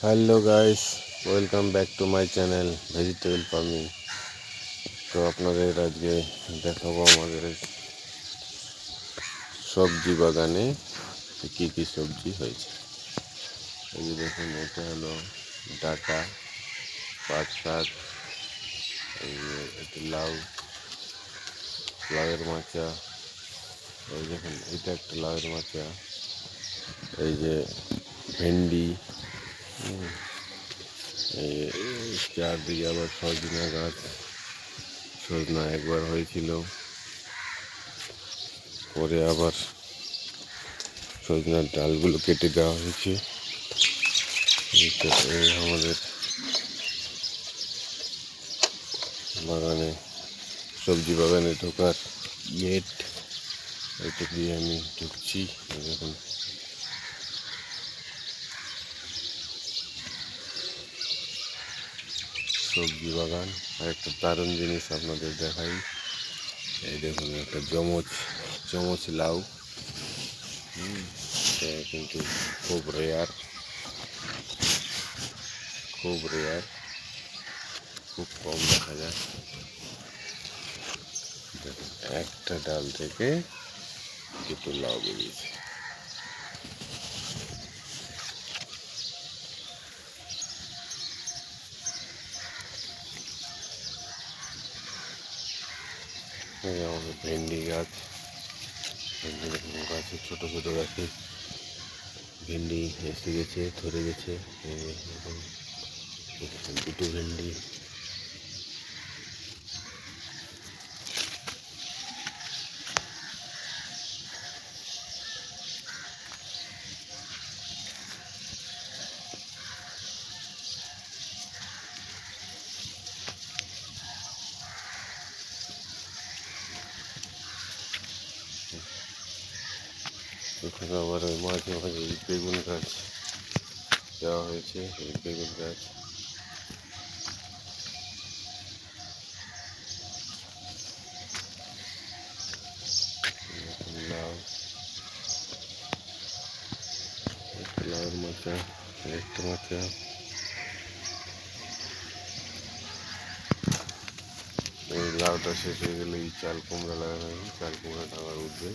Hello guys, welcome back to my channel vegetable farming. তো আপনাদের আজকে দেখাবো আমাদের সবজি বাগানে কী কী সবজি হয়েছে। এই যে দেখুন, এটা হলো ডাঁটা, পাট শাক, এই যে একটু লাউয়ের মাচা, এই দেখুন এটা একটা লাউয়ের মাচা, এই যে ভেন্ডি, এই চারদিকে আবার সজনা গাছ, সজনা একবার হয়েছিল, পরে আবার সজনার ডালগুলো কেটে দেওয়া হয়েছে। এই আমাদের বাগানে, সবজি বাগানে ঢোকার গেট, এটা দিয়ে আমি ঢুকছি। দেখুন সবজি বাগান। আর একটা দারুণ জিনিস আপনাদের দেখাই, এই দেখুন একটা চমচ লাউ। এটা কিন্তু খুব রেয়ার, খুব কম দেখা যায়। দেখুন একটা ডাল থেকে দুটো লাউ বেরিয়েছে। এই আমাদের ভেন্ডি গাছ, গাছে ছোটো ছোটো গাছে ভেন্ডি এসে গেছে, ধরে গেছে। দুটো ভেন্ডি, এখানে আবার ওই মাঝে মাঝে এই বেগুন গাছ দেওয়া হয়েছে। এই বেগুন গাছ, লাউ, একটা লাউয়ের মাচা, একটা মাচা। এই লাউটা শেষ হয়ে গেলে এই চাল কুমড়া লাগানো হয়েছে, চাল কুমড়াটা আবার উঠবে।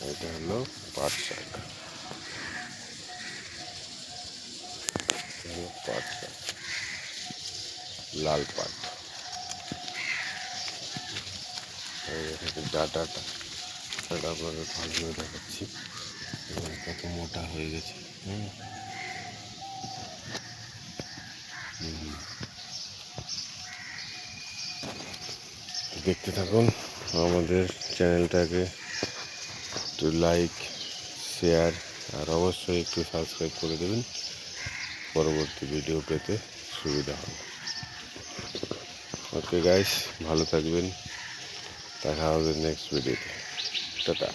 এটা হলো পাট শাক, লাল পাট। ডাটাটা আপনাদের ভালো করে দেখাচ্ছি, কত মোটা হয়ে গেছে। দেখতে থাকুন আমাদের চ্যানেলটাকে, একটু লাইক, শেয়ার আর অবশ্যই একটু সাবস্ক্রাইব করে দেবেন, পরবর্তী ভিডিও পেতে সুবিধা হবে। ওকে গাইস, ভালো থাকবেন, দেখা হবে নেক্সট ভিডিওতে। টাটা।